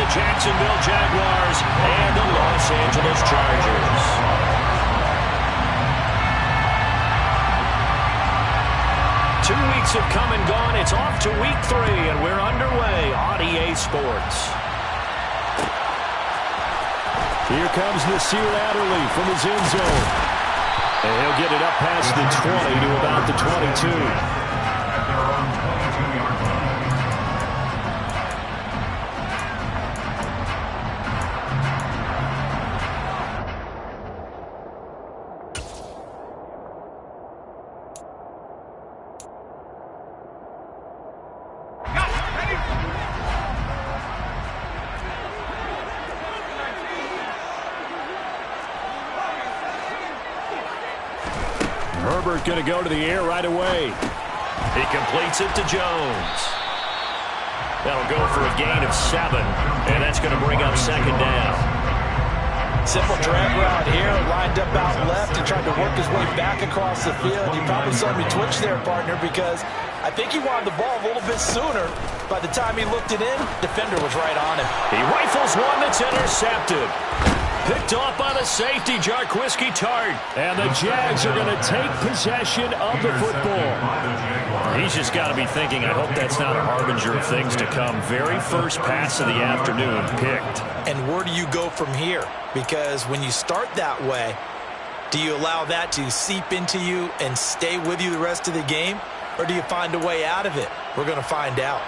Jacksonville Jaguars and the Los Angeles Chargers. 2 weeks have come and gone. It's off to week 3, and we're underway on EA Sports. Here comes Nasir Adderley from his end zone. And he'll get it up past the 20 to about the 22. Herbert going to go to the air right away. He completes it to Jones. That'll go for a gain of 7, and that's going to bring up second down. Simple drag route here, lined up out left and tried to work his way back across the field. You probably saw me twitch there, partner, because I think he wanted the ball a little bit sooner. By the time he looked it in, defender was right on him. He rifles one that's intercepted. Picked off by the safety, Jarquiski Tart. And the Jags are going to take possession of the football. He's just got to be thinking, I hope that's not a harbinger of things to come. Very first pass of the afternoon picked. And where do you go from here? Because when you start that way, do you allow that to seep into you and stay with you the rest of the game? Or do you find a way out of it? We're going to find out.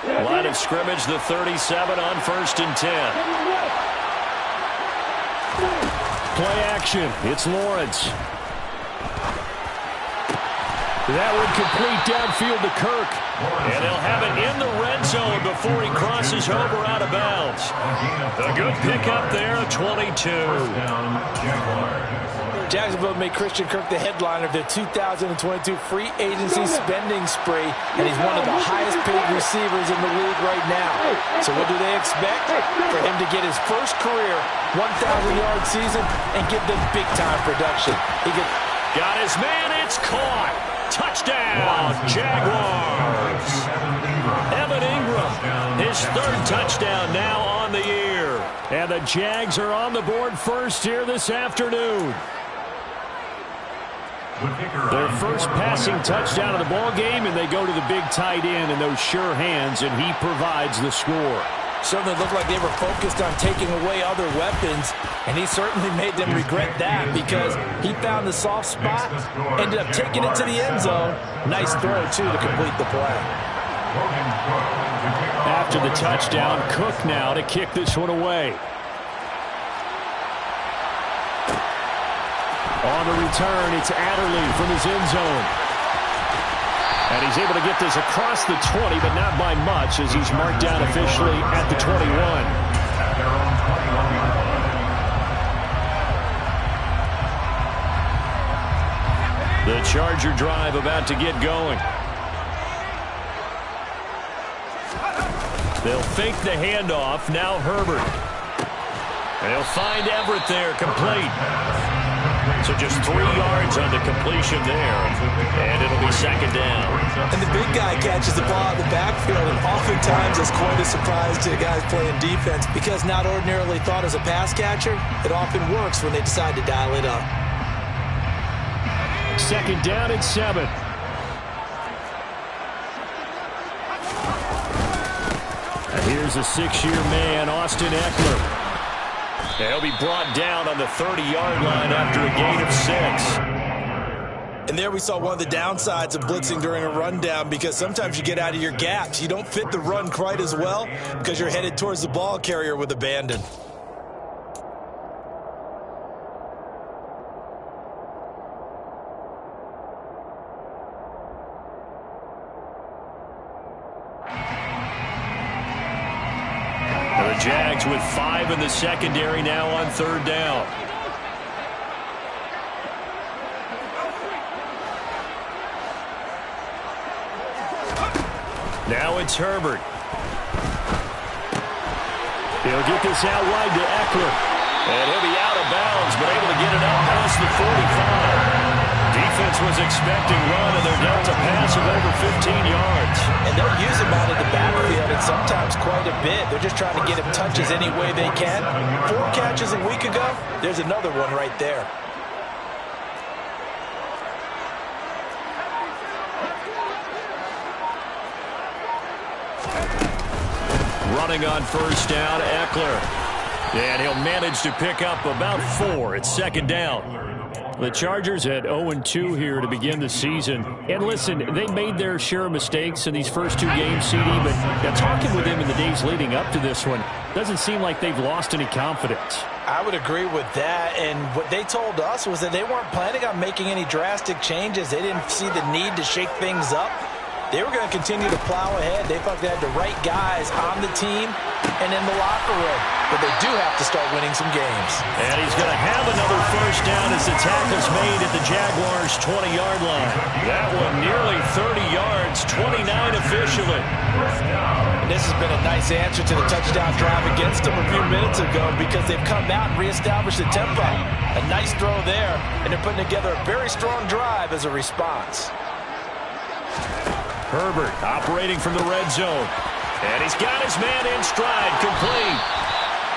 Line of scrimmage, the 37 on 1st and 10. Play action. It's Lawrence. That would complete downfield to Kirk. And they'll have it in the red zone before he crosses over out of bounds. A good pickup there, 22. Jacksonville made Christian Kirk the headliner of their 2022 free agency spending spree, and he's one of the highest paid receivers in the league right now. So what do they expect? For him to get his first career 1,000-yard season and give them big-time production. Got his man, it's caught. Touchdown, Jaguars. Evan Ingram, his 3rd touchdown now on the year. And the Jags are on the board first here this afternoon. Their first passing touchdown of the ball game, and they go to the big tight end in those sure hands, and he provides the score. Certainly looked like they were focused on taking away other weapons, and he certainly made them regret that because he found the soft spot, ended up taking it to the end zone. Nice throw, too, to complete the play. After the touchdown, Cook now to kick this one away. On the return, it's Adderley from his end zone. And he's able to get this across the 20, but not by much as he's marked down officially at the 21. The Charger drive about to get going. They'll fake the handoff. Now Herbert. And he'll find Everett there, complete. So just 3 yards on the completion there. And it'll be second down. And the big guy catches the ball in the backfield, and oftentimes it's quite a surprise to the guys playing defense because not ordinarily thought as a pass catcher, it often works when they decide to dial it up. Second down and 7. And here's a 6-year man, Austin Eckler. He'll be brought down on the 30-yard line after a gain of 6. And there we saw one of the downsides of blitzing during a rundown because sometimes you get out of your gaps. You don't fit the run quite as well because you're headed towards the ball carrier with abandon. The Jags with 5 in the secondary now on 3rd down. Now it's Herbert. He'll get this out wide to Eckler. And he'll be out of bounds, but able to get it out past the 45. defense was expecting run, and they're dealt a pass of over 15 yards. And they'll use him out of the backfield, and sometimes quite a bit. They're just trying to get him touches any way they can. 4 catches a week ago, there's another one right there. Running on first down, Eckler. And he'll manage to pick up about 4. It's second down. The Chargers at 0-2 here to begin the season. And listen, they made their share of mistakes in these first 2 games, CD, but talking with them in the days leading up to this one, doesn't seem like they've lost any confidence. I would agree with that, and what they told us was that they weren't planning on making any drastic changes. They didn't see the need to shake things up. They were going to continue to plow ahead. They thought they had the right guys on the team and in the locker room. But they do have to start winning some games. And he's going to have another first down as the tackle's made at the Jaguars' 20-yard line. That one nearly 30 yards, 29 officially. And this has been a nice answer to the touchdown drive against them a few minutes ago because they've come out and reestablished the tempo. A nice throw there, and they're putting together a very strong drive as a response. Herbert operating from the red zone. And he's got his man in stride, complete.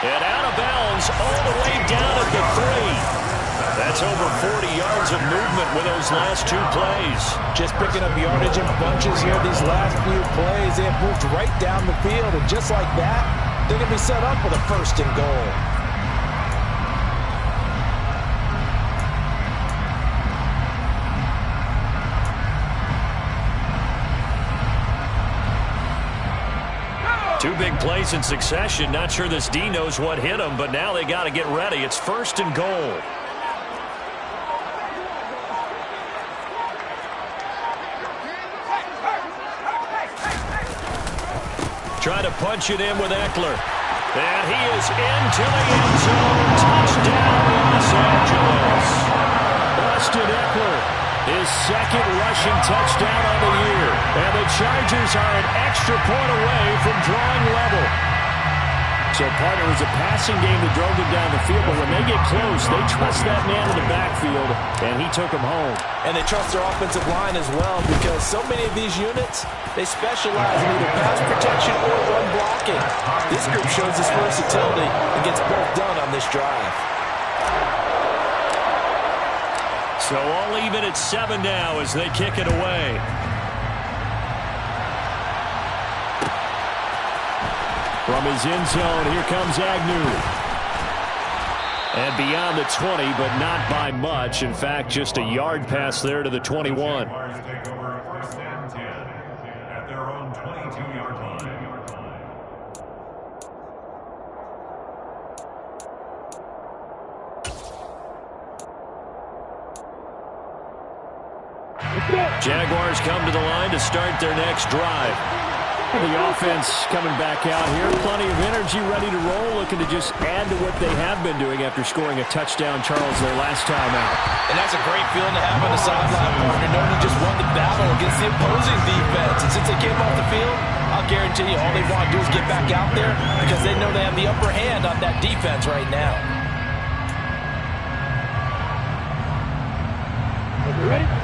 And out of bounds all the way down at the 3. That's over 40 yards of movement with those last 2 plays. Just picking up yardage in bunches here these last few plays. They have moved right down the field, and just like that, they're going to be set up with a 1st and goal. Two big plays in succession. Not sure this D knows what hit him, but now they got to get ready. It's 1st and goal. Trying to punch it in with Eckler. And he is into the end zone. Touchdown, Los Angeles. Austin Eckler. His 2nd rushing touchdown on the year. And the Chargers are an extra point away from drawing level. So, partner, it was a passing game that drove them down the field, but when they get close, they trust that man in the backfield, and he took them home. And they trust their offensive line as well because so many of these units, they specialize in either pass protection or run blocking. This group shows its versatility and gets both done on this drive. So all even at 7 now as they kick it away. From his end zone, here comes Agnew. And beyond the 20, but not by much. In fact, just a yard pass there to the 21. Jaguars come to the line to start their next drive. The offense coming back out here. Plenty of energy, ready to roll, looking to just add to what they have been doing after scoring a touchdown, Charles, their last time out. And that's a great feeling to have on the sideline, partner, knowing you just won the battle against the opposing defense. And since they came off the field, I'll guarantee you all they want to do is get back out there because they know they have the upper hand on that defense right now.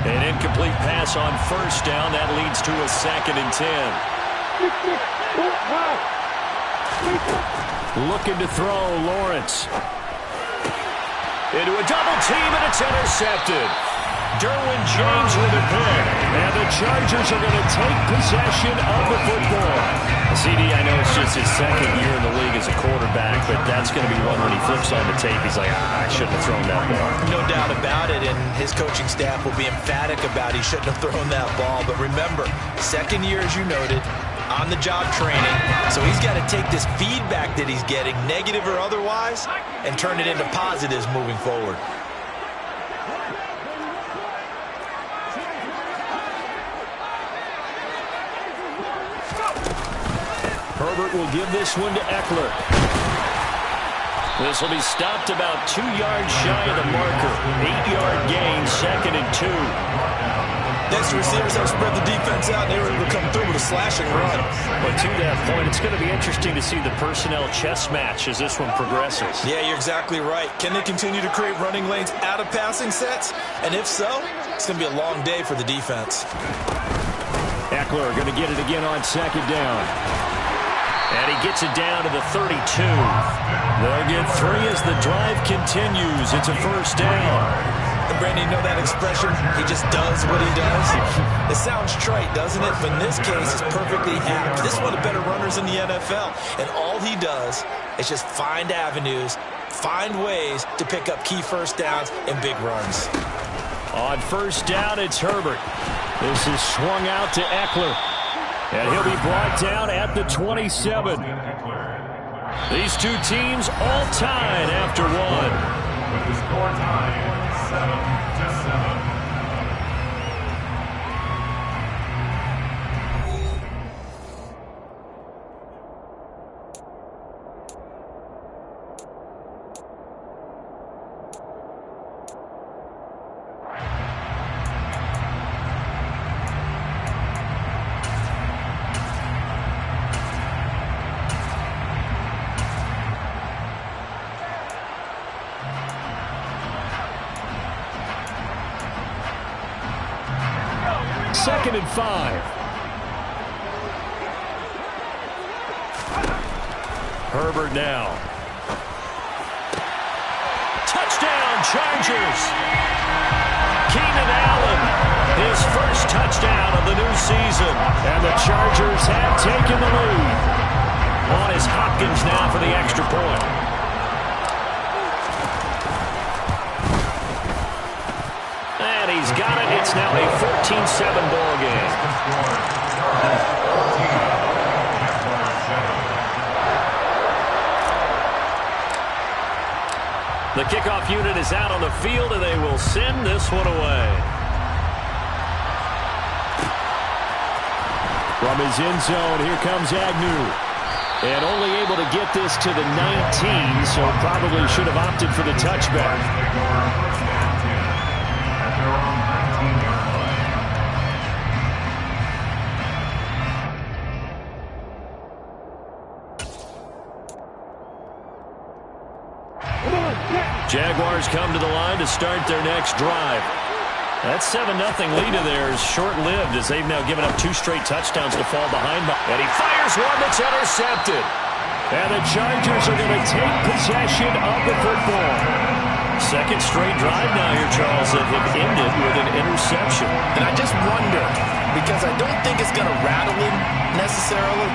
An incomplete pass on first down. That leads to a 2nd and 10. Looking to throw, Lawrence. Into a double team, and it's intercepted. Derwin James with a pick. And the Chargers are going to take possession of the football. CD, I know it's just his 2nd year in the league as a quarterback, but that's going to be one when he flips on the tape. He's like, I shouldn't have thrown that ball. No doubt about it, and his coaching staff will be emphatic about he shouldn't have thrown that ball. But remember, 2nd year, as you noted, on-the-job training. So he's got to take this feedback that he's getting, negative or otherwise, and turn it into positives moving forward. Herbert will give this one to Eckler. This will be stopped about 2 yards shy of the marker. 8-yard gain, 2nd and 2. The extra receivers have spread the defense out, and they were able to come through with a slashing run. But to that point, it's going to be interesting to see the personnel chess match as this one progresses. Yeah, you're exactly right. Can they continue to create running lanes out of passing sets? And if so, it's going to be a long day for the defense. Eckler going to get it again on second down. And he gets it down to the 32. They'll get 3 as the drive continues. It's a first down. And Brandon, you know that expression? He just does what he does. It sounds trite, doesn't it? But in this case, it's perfectly apt. This is one of the better runners in the NFL. And all he does is just find avenues, find ways to pick up key first downs and big runs. On first down, it's Herbert. This is swung out to Eckler. And he'll be brought down at the 27. These two teams all tied after one. With the score time 7-7. Second and 5. Herbert now. Touchdown, Chargers. Keenan Allen, his first touchdown of the new season. And the Chargers have taken the lead. On is Hopkins now for the extra point. He's got it. It's now a 14-7 ball game. The kickoff unit is out on the field, and they will send this one away. From his end zone, here comes Agnew. And only able to get this to the 19, so probably should have opted for the touchback. Jaguars come to the line to start their next drive. That 7-0 lead of theirs short-lived as they've now given up 2 straight touchdowns to fall behind. And he fires one that's intercepted. And the Chargers are going to take possession of the football. Second straight drive now here, Charles, that have ended with an interception. And I just wonder, because I don't think it's going to rattle him necessarily,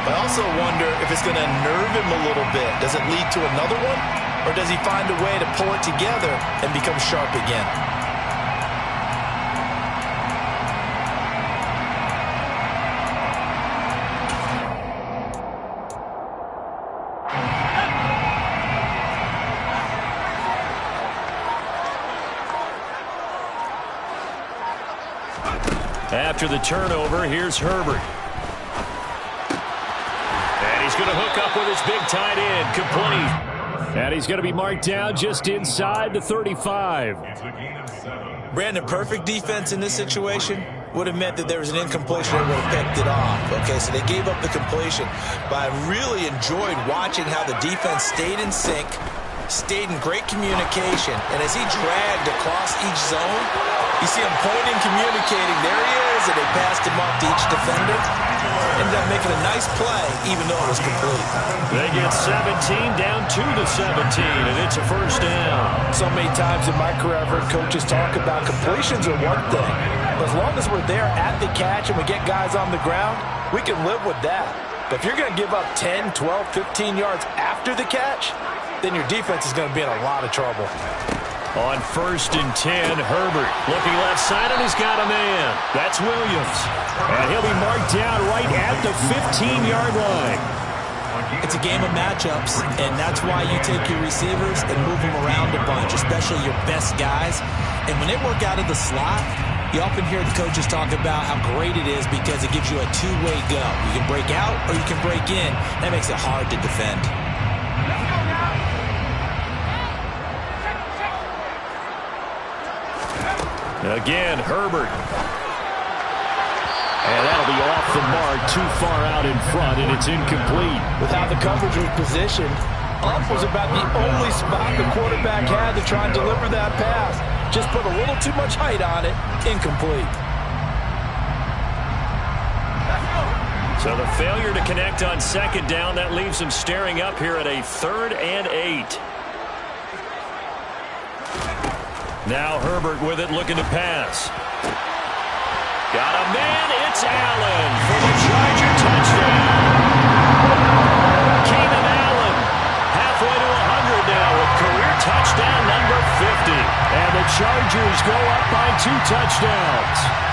but I also wonder if it's going to nerve him a little bit. Does it lead to another one? Or does he find a way to pull it together and become sharp again? After the turnover, here's Herbert. And he's going to hook up with his big tight end, complete. And he's going to be marked down just inside the 35. Brandon, perfect defense in this situation would have meant that there was an incompletion that would have picked it off. Okay, so they gave up the completion. But I really enjoyed watching how the defense stayed in sync, stayed in great communication. And as he dragged across each zone, you see him pointing, communicating. There he is, and they passed him off to each defender. Ended up making a nice play, even though it was complete. They get 17 down to the 17, and it's a first down. So many times in my career, I've heard coaches talk about completions are one thing. But as long as we're there at the catch and we get guys on the ground, we can live with that. But if you're going to give up 10, 12, 15 yards after the catch, then your defense is going to be in a lot of trouble. On first and 10, Herbert looking left side, and he's got a man. That's Williams. And he'll be marked down right at the 15-yard line. It's a game of matchups, and that's why you take your receivers and move them around a bunch, especially your best guys. And when they work out of the slot, you often hear the coaches talk about how great it is because it gives you a two-way go. You can break out or you can break in. That makes it hard to defend. Again, Herbert. And that'll be off the mark, too far out in front, and it's incomplete. With how the coverage was positioned, up was about the only spot the quarterback had to try and deliver that pass. Just put a little too much height on it. Incomplete. So the failure to connect on second down, that leaves him staring up here at a 3rd and 8. Now Herbert with it, looking to pass. Got a man, it's Allen for the Charger touchdown. Keenan Allen, halfway to 100 now with career touchdown number 50. And the Chargers go up by 2 touchdowns.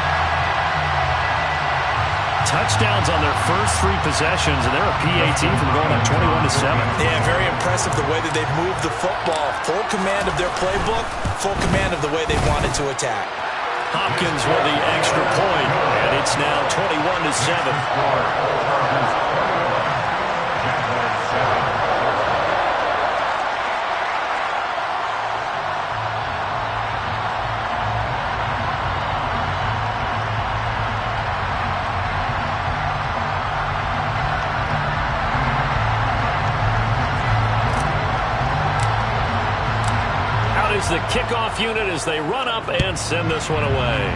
Touchdowns on their first 3 possessions, and they're a PAT from going up 21-7. Yeah, very impressive the way that they've moved the football. Full command of their playbook, full command of the way they wanted to attack. Hopkins with the extra point, and it's now 21-7. The kickoff unit as they run up and send this one away.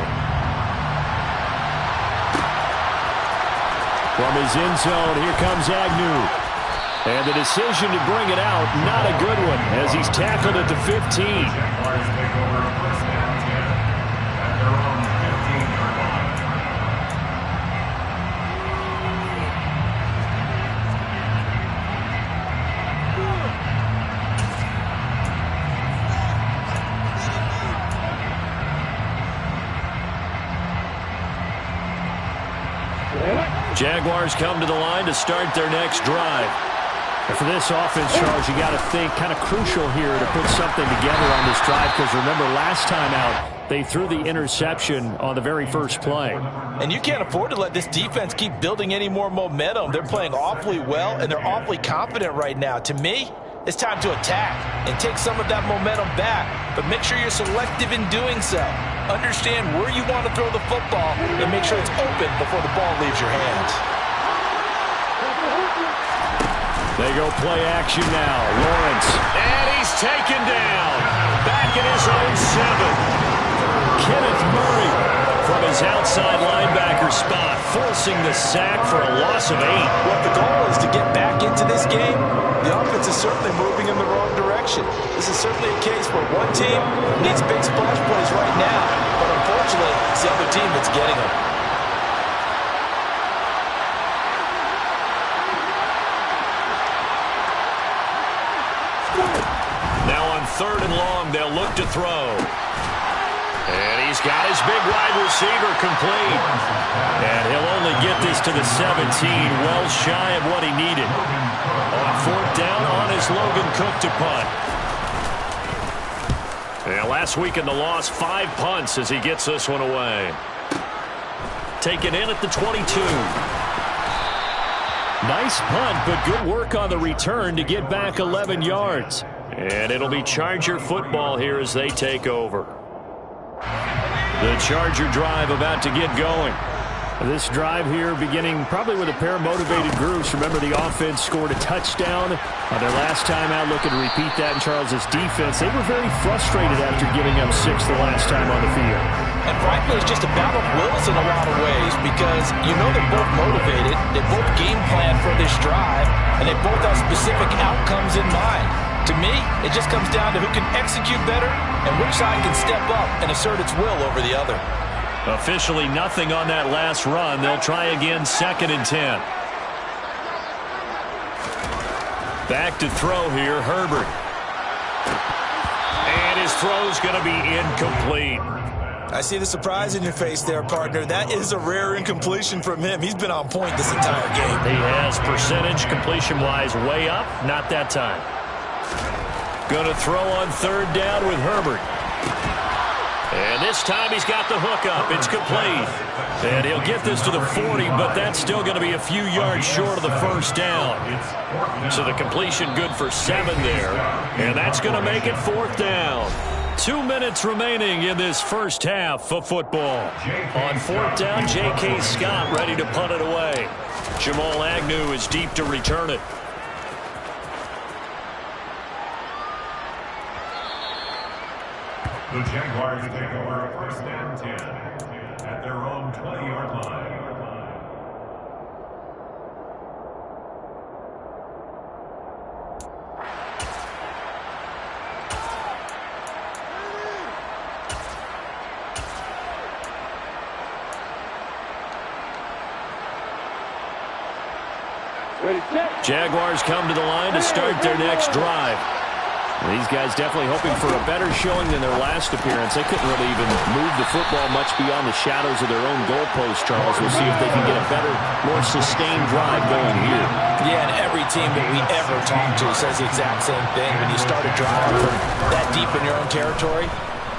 From his end zone, here comes Agnew. And the decision to bring it out, not a good one, as he's tackled at the 15. Jaguars take over 1st and 10 at their own 15-yard line. Jaguars come to the line to start their next drive. And for this offense, Charles, you got to think kind of crucial here to put something together on this drive, because remember last time out, they threw the interception on the very first play. And you can't afford to let this defense keep building any more momentum. They're playing awfully well, and they're awfully confident right now. To me, it's time to attack and take some of that momentum back, but make sure you're selective in doing so. Understand where you want to throw the football and make sure it's open before the ball leaves your hands. They go play action now. Lawrence. And he's taken down. Back in his own 7. Kenneth Murray from his outside linebacker spot, forcing the sack for a loss of 8. What the goal is to get back into this game, the offense is certainly moving in the wrong direction. This is certainly a case where one team needs big splash plays right now, but unfortunately, it's the other team that's getting them. Now on 3rd and long, they'll look to throw. And he's got his big wide receiver complete. And he'll only get this to the 17, well shy of what he needed. On 4th down, on his Logan Cook to punt. And last week in the loss, 5 punts as he gets this one away. Taken in at the 22. Nice punt, but good work on the return to get back 11 yards. And it'll be Charger football here as they take over. The Charger drive about to get going. This drive here beginning probably with a pair of motivated groups. Remember, the offense scored a touchdown on their last time out. Looking to repeat that in Charles's defense. They were very frustrated after giving up 6 the last time on the field. And frankly, it's just a battle of wills in a lot of ways, because you know they're both motivated, they both game plan for this drive, and they both have specific outcomes in mind. To me, it just comes down to who can execute better and which side can step up and assert its will over the other. Officially nothing on that last run. They'll try again, 2nd and 10. Back to throw here, Herbert. And his throw's going to be incomplete. I see the surprise in your face there, partner. That is a rare incompletion from him. He's been on point this entire game. He has percentage completion-wise way up. Not that time. Going to throw on 3rd down with Herbert. And this time he's got the hook up. It's complete. And he'll get this to the 40, but that's still going to be a few yards short of the 1st down. So the completion good for 7 there. And that's going to make it 4th down. 2 minutes remaining in this first half of football. On fourth down, J.K. Scott ready to punt it away. Jamal Agnew is deep to return it. The Jaguars take over first and 10 at their own 20-yard line. Jaguars come to the line to start their next drive. These guys definitely hoping for a better showing than their last appearance. They couldn't really even move the football much beyond the shadows of their own goalpost, Charles. We'll see if they can get a better, more sustained drive going here. Yeah, and every team that we ever talk to says the exact same thing. When you start a drive from that deep in your own territory,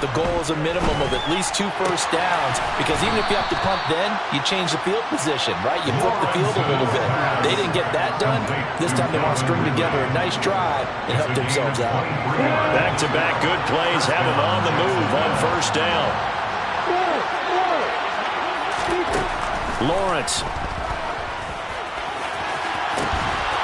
the goal is a minimum of at least 2 first downs, because even if you have to punt then, you change the field position, right? You flip the field a little bit. They didn't get that done. This time they want to string together a nice drive and help themselves out. Back-to-back good plays have them on the move on first down. Lawrence.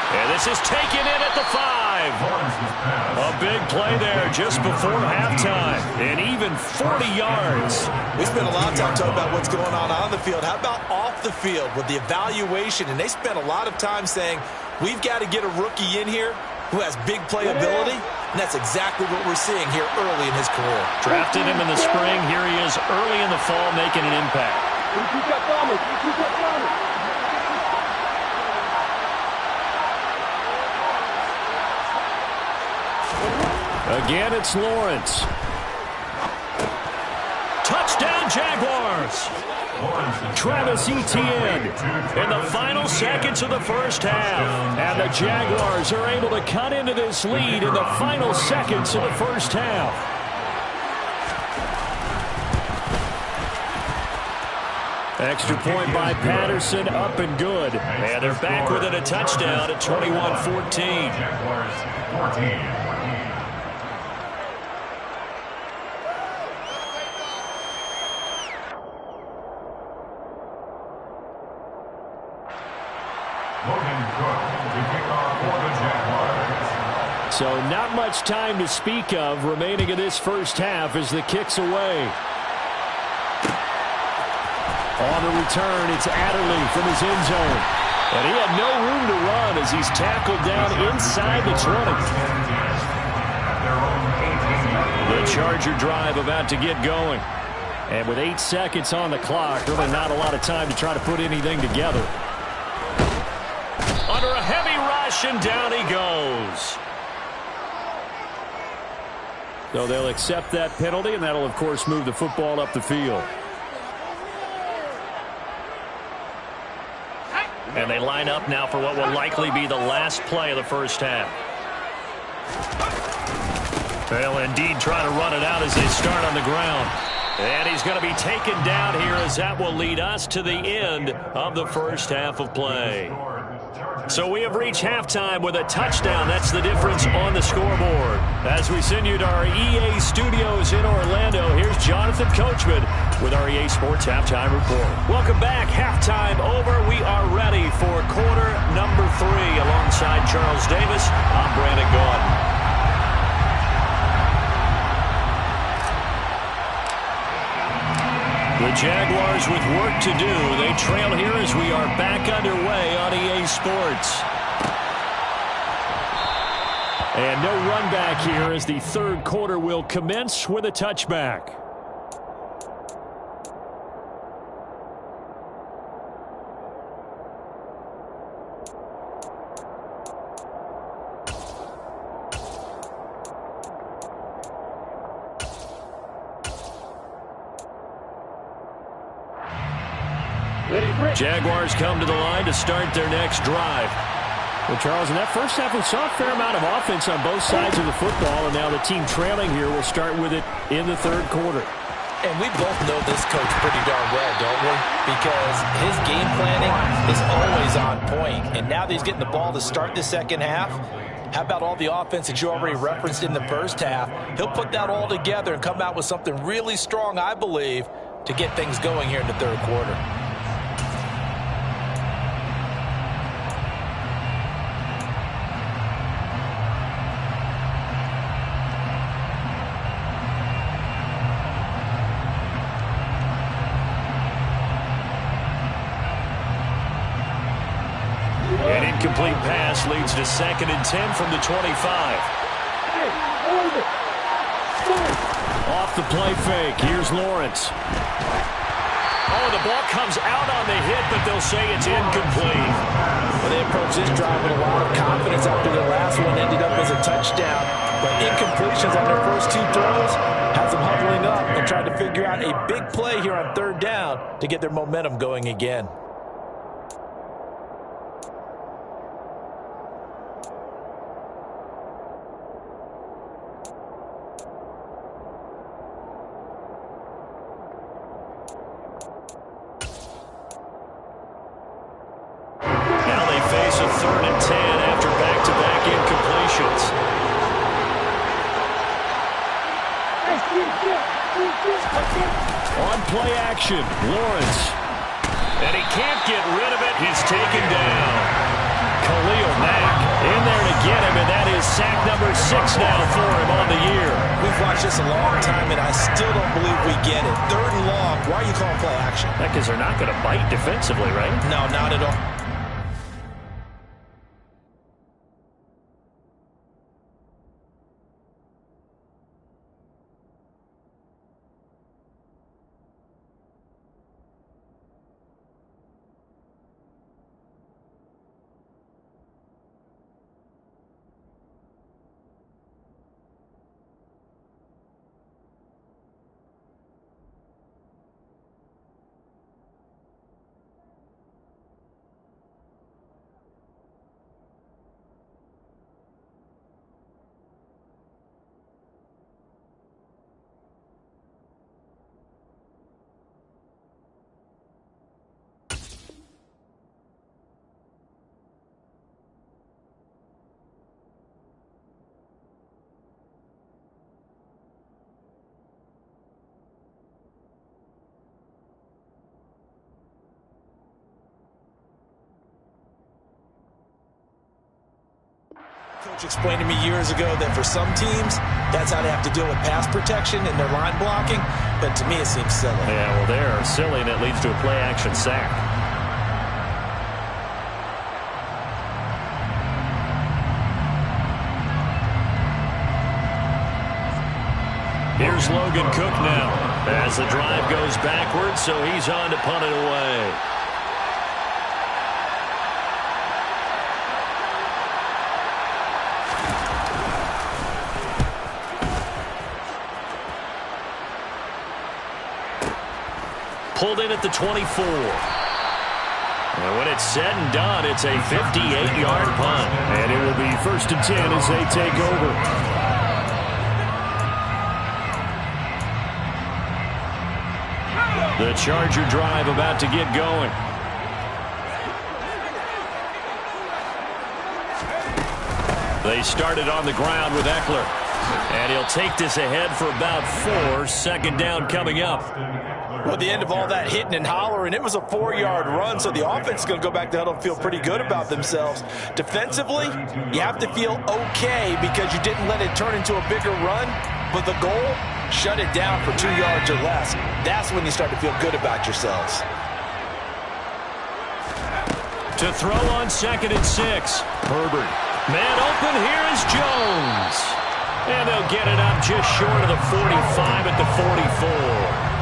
And this is taken in at the 5. A big play there just before halftime. And even 40 yards. We spent a lot of time talking about what's going on the field. How about off the field with the evaluation? And they spent a lot of time saying, we've got to get a rookie in here who has big playability. And that's exactly what we're seeing here early in his career. Drafted him in the spring. Here he is early in the fall making an impact. Again, it's Lawrence. Touchdown, Jaguars. Travis Etienne in the final seconds of the first half. And the Jaguars are able to cut into this lead in the final seconds of the first half. Extra point by Patterson, up and good. And they're back within a touchdown at 21-14. Jaguars 14. So not much time to speak of remaining in this first half as the kick's away. On the return, it's Adderley from his end zone. And he had no room to run as he's tackled down inside the 20. The Charger drive about to get going. And with 8 seconds on the clock, really not a lot of time to try to put anything together. Under a heavy rush, and down he goes. So they'll accept that penalty, and that'll, of course, move the football up the field. And they line up now for what will likely be the last play of the first half. They'll indeed try to run it out as they start on the ground. And he's going to be taken down here as that will lead us to the end of the first half of play. So we have reached halftime with a touchdown. That's the difference on the scoreboard. As we send you to our EA studios in Orlando, here's Jonathan Coachman with our EA Sports Halftime Report. Welcome back. Halftime over. We are ready for quarter number 3. Alongside Charles Davis, I'm Brandon Gaudin. The Jaguars with work to do. They trail here as we are back underway on EA Sports. And no run back here as the third quarter will commence with a touchback. Jaguars come to the line to start their next drive. Well, Charles, in that first half, we saw a fair amount of offense on both sides of the football, and now the team trailing here will start with it in the third quarter. And we both know this coach pretty darn well, don't we? Because his game planning is always on point. And now that he's getting the ball to start the second half, How about all the offense that you already referenced in the first half? He'll put that all together and come out with something really strong, I believe, to get things going here in the third quarter. An incomplete pass leads to 2nd and 10 from the 25. Off the play fake. Here's Lawrence. Oh, the ball comes out on the hit, but they'll say it's incomplete. Well, they approached this drive with a lot of confidence after their last one ended up as a touchdown. But incompletions on their first 2 throws has them huddling up and trying to figure out a big play here on 3rd down to get their momentum going again. Face a 3rd and 10 after back-to-back incompletions. On play action, Lawrence. And he can't get rid of it. He's taken down. Khalil Mack in there to get him, and that is sack number 6 now for him on the year. We've watched this a long time, and I still don't believe we get it. 3rd and long. Why are you calling play action? Because they're not going to bite defensively, right? No, not at all. Coach explained to me years ago that for some teams, that's how they have to deal with pass protection and their line blocking. But to me, it seems silly. Yeah, well, they're silly, and it leads to a play-action sack. Here's Logan Cook now as the drive goes backwards, so he's on to punt it away. Pulled in at the 24. And when it's said and done, it's a 58-yard punt. And it will be 1st and 10 as they take over. The Charger drive about to get going. They started on the ground with Eckler. And he'll take this ahead for about 4. 2nd down coming up. Well, at the end of all that hitting and hollering, it was a 4-yard run, so the offense is going to go back to huddle and feel pretty good about themselves. Defensively, you have to feel okay because you didn't let it turn into a bigger run, but the goal, shut it down for 2 yards or less. That's when you start to feel good about yourselves. To throw on 2nd and 6. Herbert. Man open, here is Jones. And they'll get it up just short of the 45 at the 44.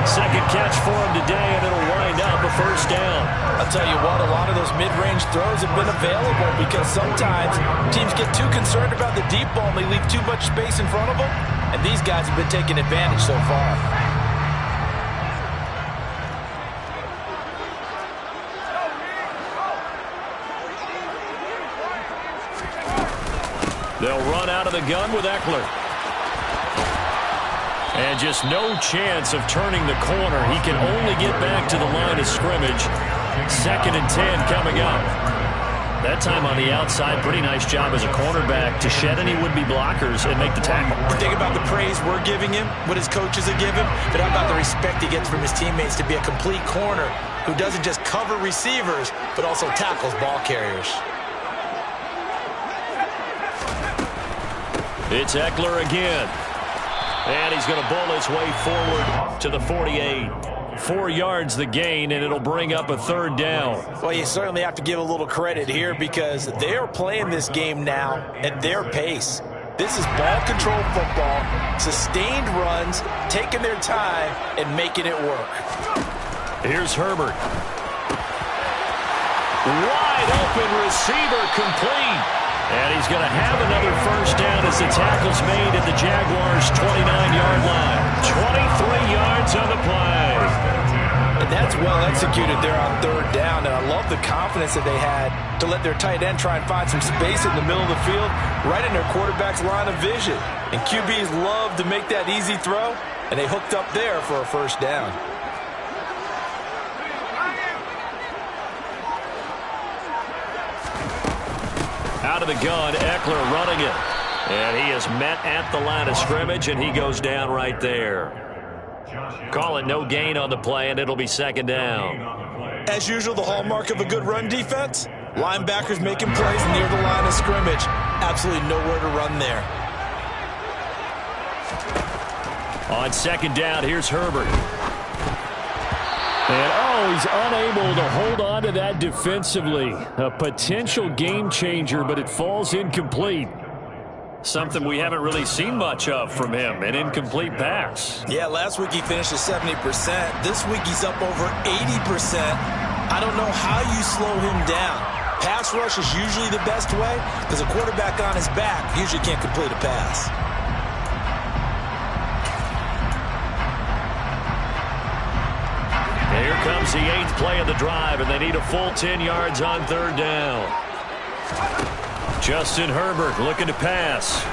2nd catch for him today, and it'll wind up a 1st down. I'll tell you what, a lot of those mid-range throws have been available because sometimes teams get too concerned about the deep ball and they leave too much space in front of them, and these guys have been taking advantage so far. They'll run out of the gun with Eckler. And just no chance of turning the corner. He can only get back to the line of scrimmage. 2nd and 10 coming up. That time on the outside, pretty nice job as a cornerback to shed any would-be blockers and make the tackle. Think about the praise we're giving him, what his coaches are giving, but how about the respect he gets from his teammates to be a complete corner who doesn't just cover receivers, but also tackles ball carriers. It's Ekeler again. And he's going to bowl his way forward to the 48. 4 yards the gain, and it'll bring up a third down. Well, you certainly have to give a little credit here because they're playing this game now at their pace. This is ball control football, sustained runs, taking their time, and making it work. Here's Herbert. Wide open receiver complete. And he's going to have another first down as the tackle's made at the Jaguars' 29-yard line. 23 yards on the play. And that's well executed there on third down. And I love the confidence that they had to let their tight end try and find some space in the middle of the field, right in their quarterback's line of vision. And QBs love to make that easy throw, and they hooked up there for a first down. Out of the gun, Ekeler running it. And he is met at the line of scrimmage, and he goes down right there. Call it no gain on the play, and it'll be second down. As usual, the hallmark of a good run defense, linebackers making plays near the line of scrimmage. Absolutely nowhere to run there. On second down, here's Herbert. And, he's unable to hold on to that defensively. A potential game changer, but it falls incomplete. Something we haven't really seen much of from him, an incomplete pass. Yeah, last week he finished at 70%. This week he's up over 80%. I don't know how you slow him down. Pass rush is usually the best way because a quarterback on his back usually can't complete a pass. Here comes the 8th play of the drive, and they need a full 10 yards on third down. Justin Herbert looking to pass.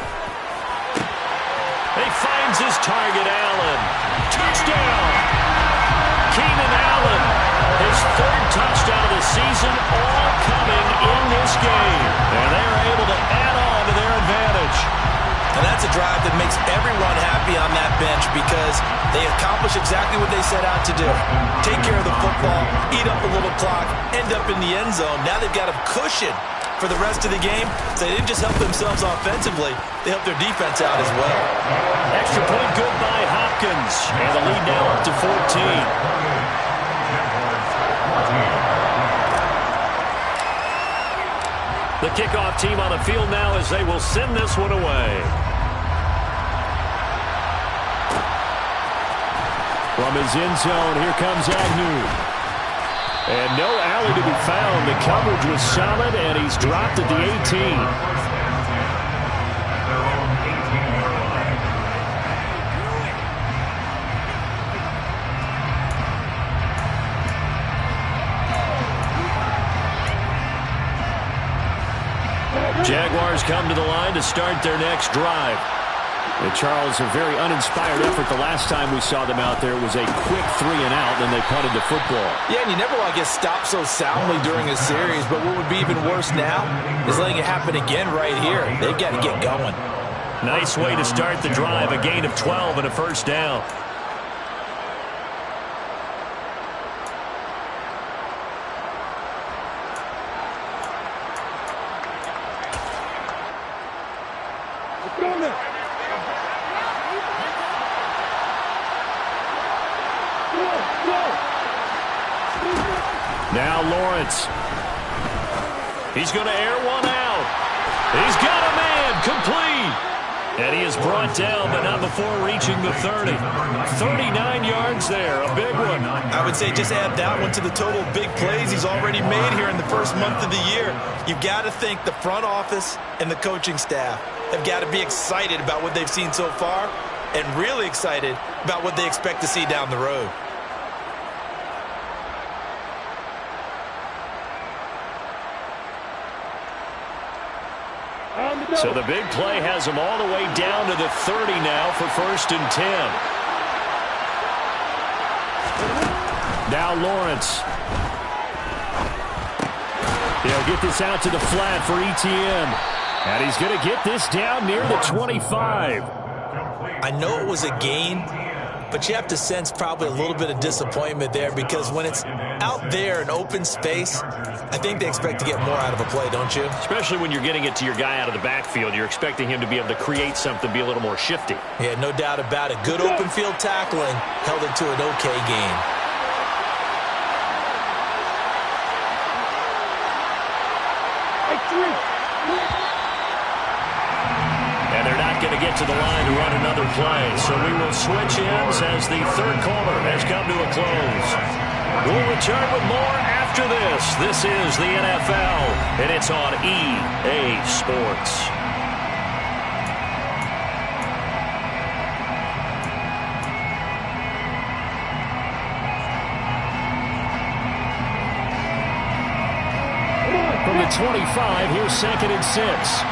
He finds his target, Allen. Touchdown! Keenan Allen, his 3rd touchdown of the season, all coming in this game. And they're able to add on to their advantage. And that's a drive that makes everyone happy on that bench because they accomplish exactly what they set out to do. Take care of the football, eat up a little clock, end up in the end zone. Now they've got a cushion for the rest of the game. So they didn't just help themselves offensively, they helped their defense out as well. Extra point good by Hopkins. And the lead now up to 14. The kickoff team on the field now as they will send this one away. From his end zone, here comes Agnew. And no alley to be found. The coverage was solid, and he's dropped at the 18. Jaguars come to the line to start their next drive. And Charles, a very uninspired effort the last time we saw them out there. It was a quick 3 and out, then they punted the football. Yeah, and you never want to get stopped so soundly during a series, but what would be even worse now is letting it happen again right here. They've got to get going. Nice way to start the drive, a gain of 12 and a first down. Now Lawrence. He's going to air one out. He's got a man complete. And he is brought down, but not before reaching the 30. 39 yards there, a big one. I would say just add that one to the total big plays he's already made here in the first month of the year. You've got to think the front office and the coaching staff have got to be excited about what they've seen so far and really excited about what they expect to see down the road. So the big play has them all the way down to the 30 now for 1st and 10. Now Lawrence. He'll get this out to the flat for ETN. And he's going to get this down near the 25. I know it was a gain, but you have to sense probably a little bit of disappointment there because when it's out there in open space, I think they expect to get more out of a play, don't you? Especially when you're getting it to your guy out of the backfield. You're expecting him to be able to create something, be a little more shifty. Yeah, no doubt about it. Good open field tackling held it to an okay gain. And they're not going to get to the line to run another play. So we will switch ends as the third quarter has come to a close. We'll return with more after this. This is the NFL, and it's on EA Sports. From the 25, here's 2nd and 6.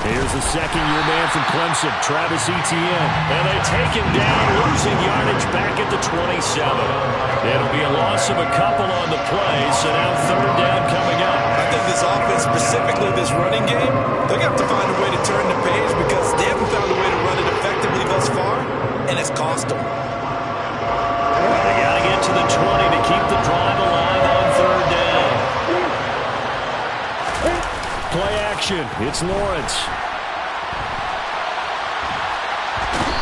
Here's the second-year man from Clemson, Travis Etienne. And they take him down, losing yardage back at the 27. It'll be a loss of a couple on the play, so now 3rd down coming up. I think this offense, specifically this running game, they're going to have to find a way to turn the page because they haven't found a way to run it effectively thus far, and it's cost them. They got to get to the 20 to keep the drive alive on 3rd down. Play action. It's Lawrence.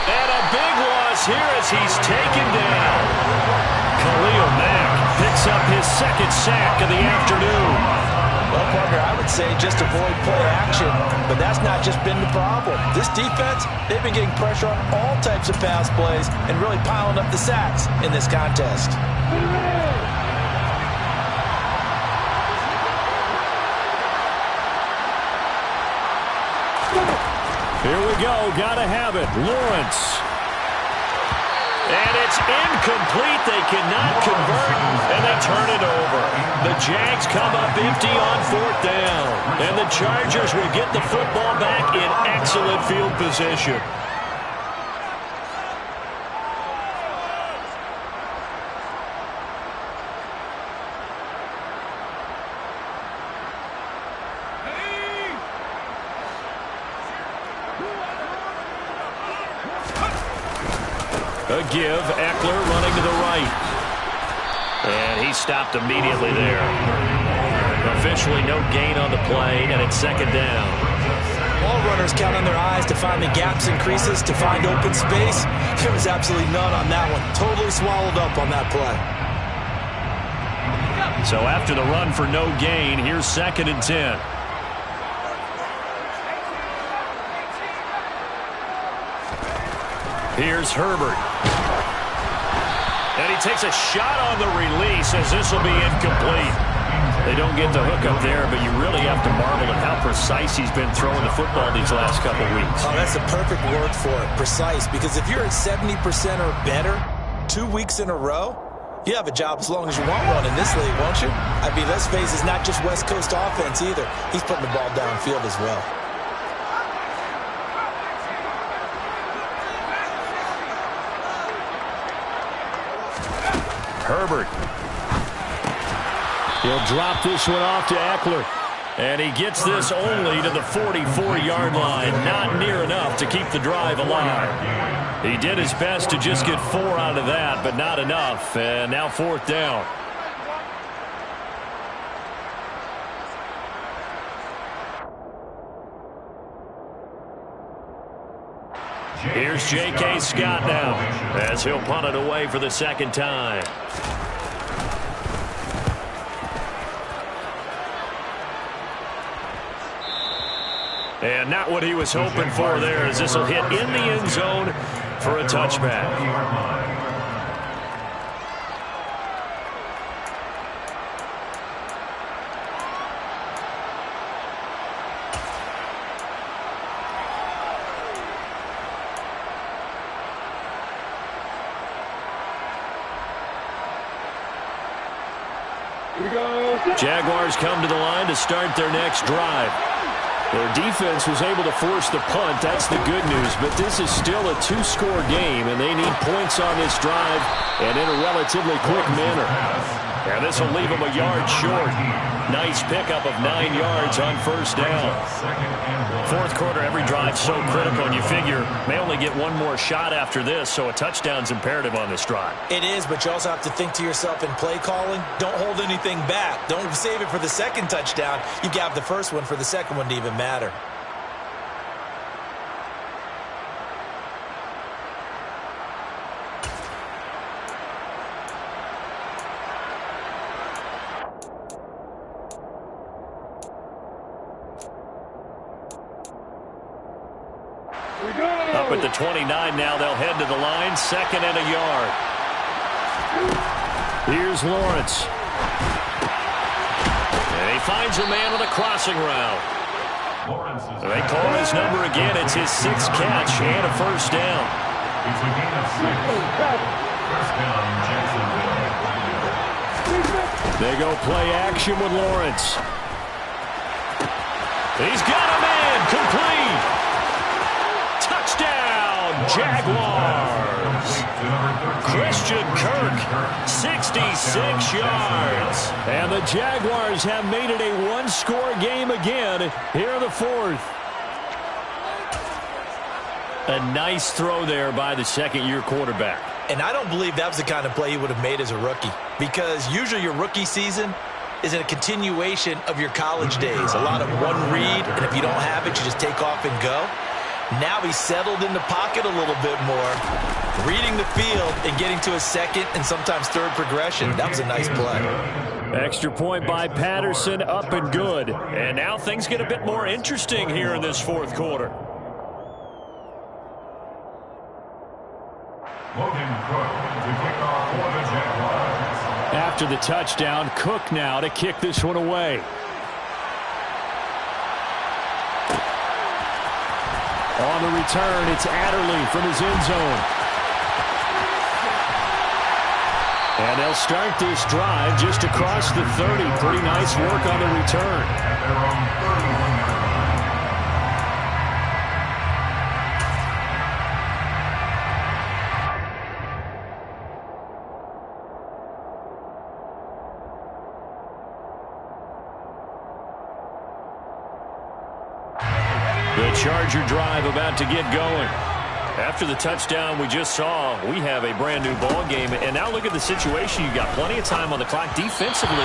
And a big loss here as he's taken down. Khalil Mack picks up his 2nd sack of the afternoon. Well, partner, I would say just avoid play action, but that's not just been the problem. This defense, they've been getting pressure on all types of pass plays and really piling up the sacks in this contest. Here we go. Gotta have it. Lawrence. And it's incomplete. They cannot convert, and they turn it over. The Jags come up empty on 4th down, and the Chargers will get the football back in excellent field position. A give, Eckler running to the right. And he stopped immediately there. Officially no gain on the play, and it's 2nd down. All runners count on their eyes to find the gaps and creases, to find open space. There was absolutely none on that one. Totally swallowed up on that play. So after the run for no gain, here's 2nd and 10. Here's Herbert. And he takes a shot on the release as this will be incomplete. They don't get the hook up there, but you really have to marvel at how precise he's been throwing the football these last couple weeks. Oh, that's the perfect word for it, precise, because if you're at 70% or better 2 weeks in a row, you have a job as long as you want one in this league, won't you? I mean, let's face it, it's not just West Coast offense either. He's putting the ball downfield as well. Herbert. He'll drop this one off to Eckler. And he gets this only to the 44-yard line. Not near enough to keep the drive alive. He did his best to just get 4 out of that, but not enough. And now 4th down. Here's J.K. Scott now as he'll punt it away for the 2nd time. And not what he was hoping for there, as this will hit in the end zone for a touchback. Jaguars come to the line to start their next drive. Their defense was able to force the punt. That's the good news. But this is still a two-score game, and they need points on this drive and in a relatively quick manner. And this will leave them a yard short. Nice pickup of 9 yards on first down. Fourth quarter, every drive so critical, and you figure may only get one more shot after this, so a touchdown's imperative on this drive. It is, but you also have to think to yourself in play calling, don't hold anything back. Don't save it for the second touchdown. You got the first one for the second one to even matter. Up at the 29 now, they'll head to the line, 2nd and a yard. Here's Lawrence. And he finds a man on a crossing route. They call his number again. It's his 6th catch and a first down. It's a gain of 6. First down, Jacksonville. They go play action with Lawrence. He's got a man, complete. Touchdown, Jaguars. Christian Kirk, 66 yards. And the Jaguars have made it a one-score game again here in the fourth. A nice throw there by the second-year quarterback. And I don't believe that was the kind of play he would have made as a rookie, because usually your rookie season is a continuation of your college days. A lot of one read, and if you don't have it, you just take off and go. Now he's settled in the pocket a little bit more, reading the field and getting to a second and sometimes third progression. That was a nice play. Extra point by Patterson, up and good. And now things get a bit more interesting here in this fourth quarter. Logan Cook to kick off for the Jaguars. After the touchdown, Cook now to kick this one away. On the return, it's Adderley from his end zone. And they'll start this drive just across the 30. Pretty nice work on the return. At their own 31 yard line. The Charger drive about to get going. After the touchdown we just saw, we have a brand new ball game. And now look at the situation. You've got plenty of time on the clock. Defensively,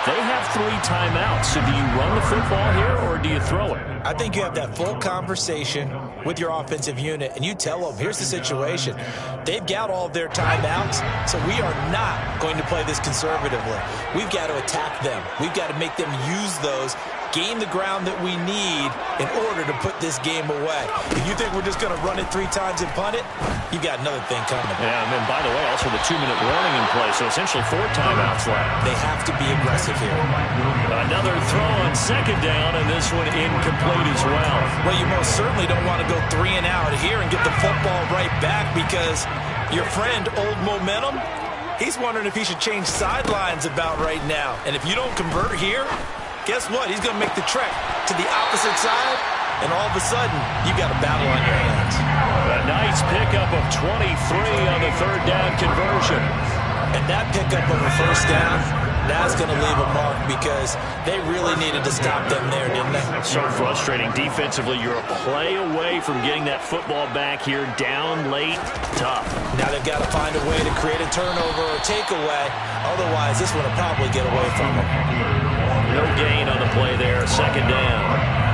they have 3 timeouts. So do you run the football here or do you throw it? I think you have that full conversation with your offensive unit, and you tell them, here's the situation. They've got all of their timeouts, so we are not going to play this conservatively. We've got to attack them. We've got to make them use those, gain the ground that we need in order to put this game away. If you think we're just going to run it 3 times and punt it, you got another thing coming. Yeah, and then by the way, also the 2-minute warning in play, so essentially 4 timeouts left. They have to be aggressive here. Another throw on second down, and this one incomplete as well. Well, you most certainly don't want to go 3 and out here and get the football right back, because your friend, Old Momentum, he's wondering if he should change sidelines about right now. And if you don't convert here, guess what? He's going to make the trek to the opposite side, and all of a sudden, you got a battle on your hands. A nice pickup of 23 on the third down conversion. And that pickup of a first down, that's going to leave a mark, because they really needed to stop them there, didn't they? So frustrating. Defensively, you're a play away from getting that football back here, down late, tough. Now they've got to find a way to create a turnover or takeaway. Otherwise, this one will probably get away from them. No gain on the play there, second down.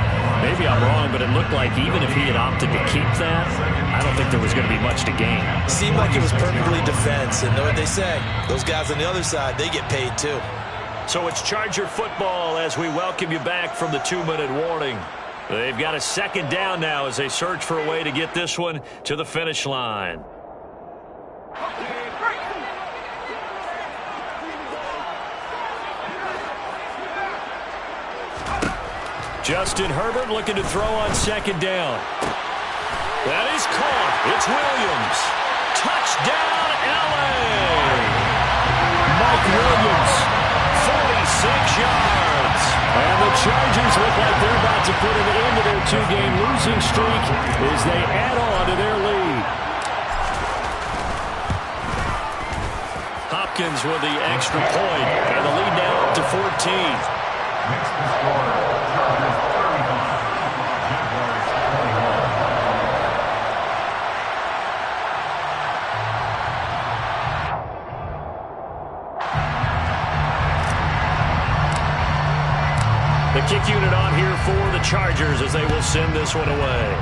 Maybe I'm wrong, but it looked like even if he had opted to keep that, I don't think there was going to be much to gain. Seemed like it was perfectly defense, and know what they say. Those guys on the other side, they get paid too. So it's Charger football as we welcome you back from the 2-minute warning. They've got a second down now as they search for a way to get this one to the finish line. Justin Herbert looking to throw on second down. That is caught. It's Williams. Touchdown, LA. Mike Williams. 46 yards. And the Chargers look like they're about to put an end to their 2-game losing streak as they add on to their lead. Hopkins with the extra point, and the lead now up to 14. Next to score, Chargers 35, Jaguars 21. The kick unit on here for the Chargers as they will send this one away.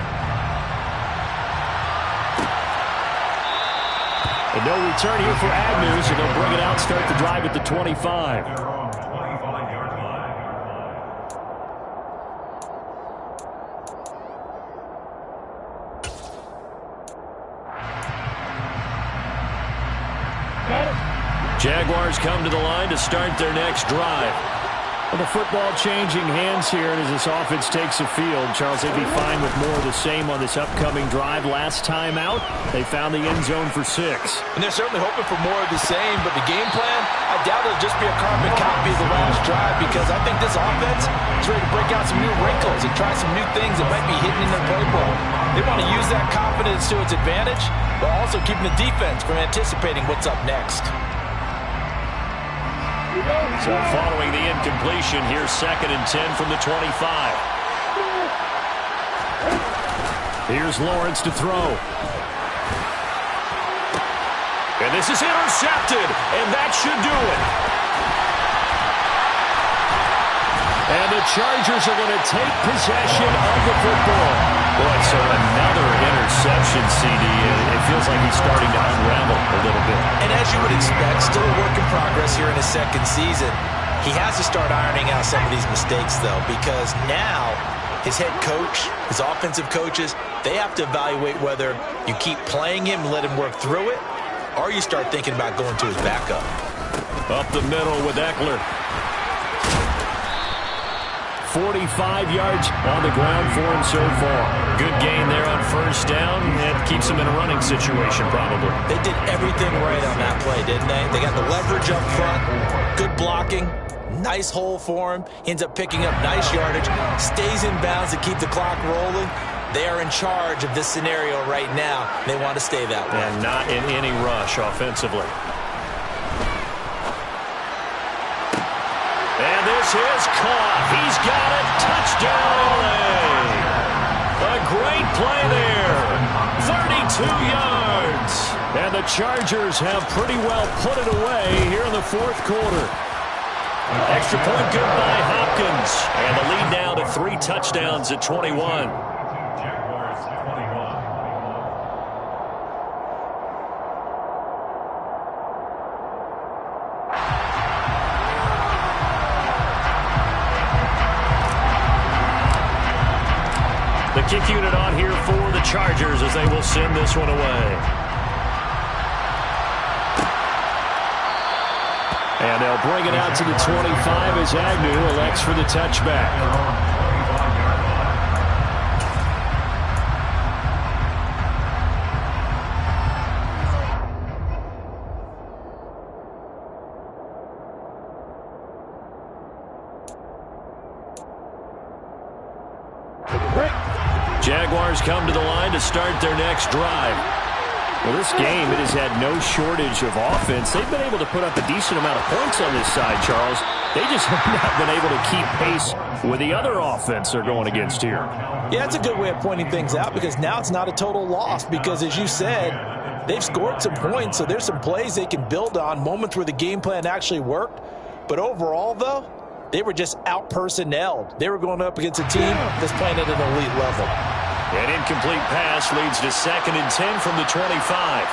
And no return here for Agnew, so they'll bring it out, start the drive at the 25. Their own 25-yard line. Jaguars come to the line to start their next drive. Well, the football changing hands here, and as this offense takes the field, Charles, they'd be fine with more of the same on this upcoming drive. Last time out, they found the end zone for 6. And they're certainly hoping for more of the same, but the game plan, I doubt it'll just be a carbon copy of the last drive, because I think this offense is ready to break out some new wrinkles and try some new things that might be hidden in their playbook. They want to use that confidence to its advantage, but also keeping the defense from anticipating what's up next. So following the incompletion, here's 2nd and 10 from the 25. Here's Lawrence to throw. And this is intercepted, and that should do it. And the Chargers are going to take possession of the football. Boy, so another interception, CD. It feels like he's starting to unravel a little bit. And as you would expect, still a work in progress here in his 2nd season. He has to start ironing out some of these mistakes, though, because now his head coach, his offensive coaches, they have to evaluate whether you keep playing him and let him work through it, or you start thinking about going to his backup. Up the middle with Eckler. 45 yards on the ground for him so far. Good gain there on 1st down. It keeps him in a running situation, probably. They did everything right on that play, didn't they? They got the leverage up front, good blocking, nice hole for him. He ends up picking up nice yardage, stays in bounds to keep the clock rolling. They are in charge of this scenario right now. They want to stay that way. And not in any rush offensively. And this is caught. He's got it. Touchdown, LA. A great play there. 32 yards. And the Chargers have pretty well put it away here in the 4th quarter. Extra point good by Hopkins. And the lead now to 3 touchdowns at 21. Jaguars 21. The kick unit on here for the Chargers as they will send this one away. And they'll bring it out to the 25 as Agnew elects for the touchback. Jaguars come to the line to start their next drive. Well, this game, it has had no shortage of offense. They've been able to put up a decent amount of points on this side, Charles. They just have not been able to keep pace with the other offense they're going against here. Yeah, that's a good way of pointing things out, because now it's not a total loss, because as you said, they've scored some points, so there's some plays they can build on, moments where the game plan actually worked. But overall, though, they were just out-personnelled. They were going up against a team that's playing at an elite level. An incomplete pass leads to 2nd and 10 from the 25.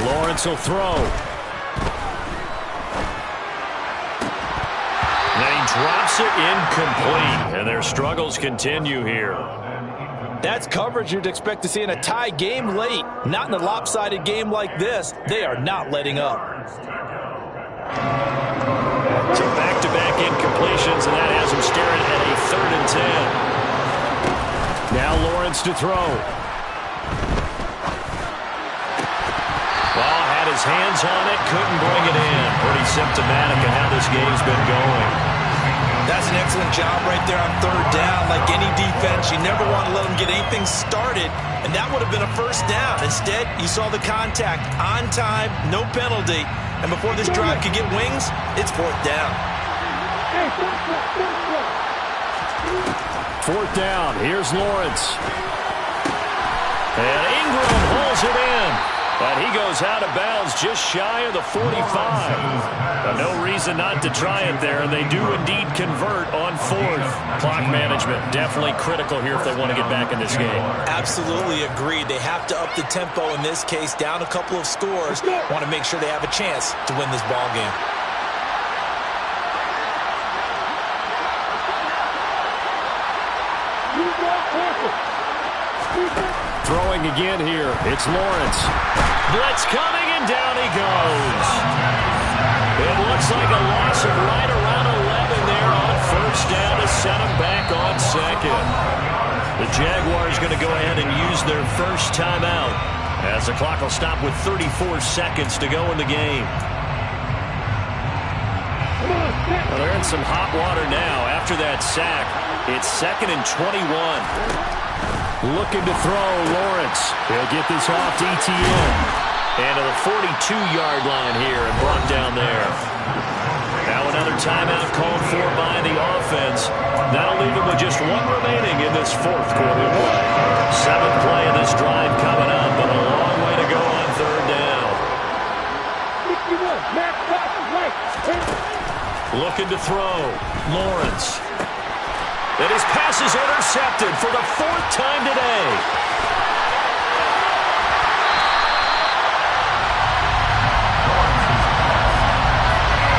Lawrence will throw. And he drops it incomplete. And their struggles continue here. That's coverage you'd expect to see in a tie game late. Not in a lopsided game like this. They are not letting up. So back-to-back incompletions, and that has them staring at a 3rd and 10. Now Lawrence to throw. his hands on it, couldn't bring it in. Pretty symptomatic of how this game's been going. That's an excellent job right there on third down. Like any defense, you never want to let them get anything started, and that would have been a first down. Instead, you saw the contact on time, no penalty, and before this drive could get wings, it's fourth down. Fourth down. Here's Lawrence. And Ingram pulls it in. And he goes out of bounds just shy of the 45. But no reason not to try it there, and they do indeed convert on fourth. Clock management definitely critical here if they want to get back in this game. Absolutely agreed. They have to up the tempo in this case, down a couple of scores. Want to make sure they have a chance to win this ball game. Throwing again here. It's Lawrence. Blitz coming, and down he goes. It looks like a loss of right around 11 there on first down to set him back on second. The Jaguars going to go ahead and use their first timeout as the clock will stop with 34 seconds to go in the game. Well, they're in some hot water now after that sack. It's 2nd and 21. Looking to throw, Lawrence. He'll get this off to ETN. And to the 42-yard line here and brought down there. Now another timeout called for by the offense. That'll leave him with just one remaining in this fourth quarter play. 7th play of this drive coming up, but a long way to go on third down. Looking to throw, Lawrence. And his pass is intercepted for the 4th time today.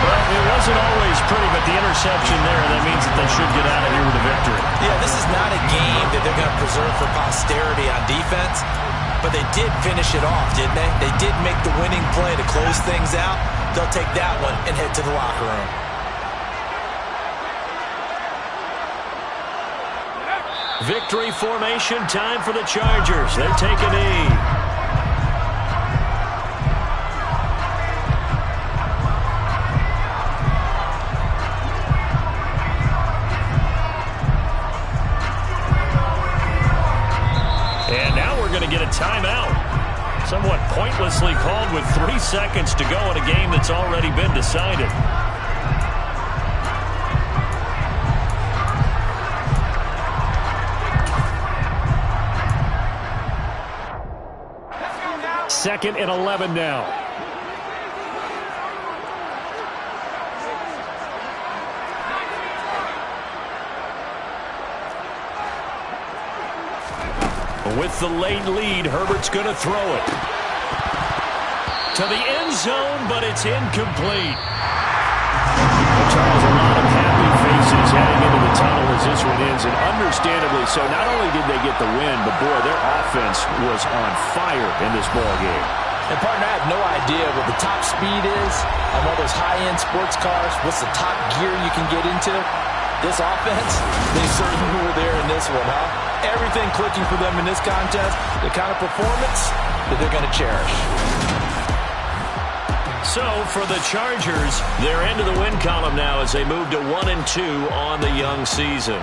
Well, it wasn't always pretty, but the interception there, that means that they should get out of here with a victory. Yeah, this is not a game that they're going to preserve for posterity on defense, but they did finish it off, didn't they? They did make the winning play to close things out. They'll take that one and head to the locker room. Victory formation time for the Chargers. They take a knee. And now we're going to get a timeout. Somewhat pointlessly called with 3 seconds to go in a game that's already been decided. Second and 11 now. With the late lead, Herbert's going to throw it. To the end zone, but it's incomplete. Well, Charles, a lot of happy faces heading into the tunnel as this one ends, and understandably so. Not only did they get the win, but boy, their offense was on fire in this ball game. And partner, I have no idea what the top speed is on one of those high-end sports cars. What's the top gear you can get into? This offense, they certainly were there in this one, huh? Everything clicking for them in this contest, the kind of performance that they're going to cherish. So for the Chargers, they're into the win column now as they move to 1-2 on the young season.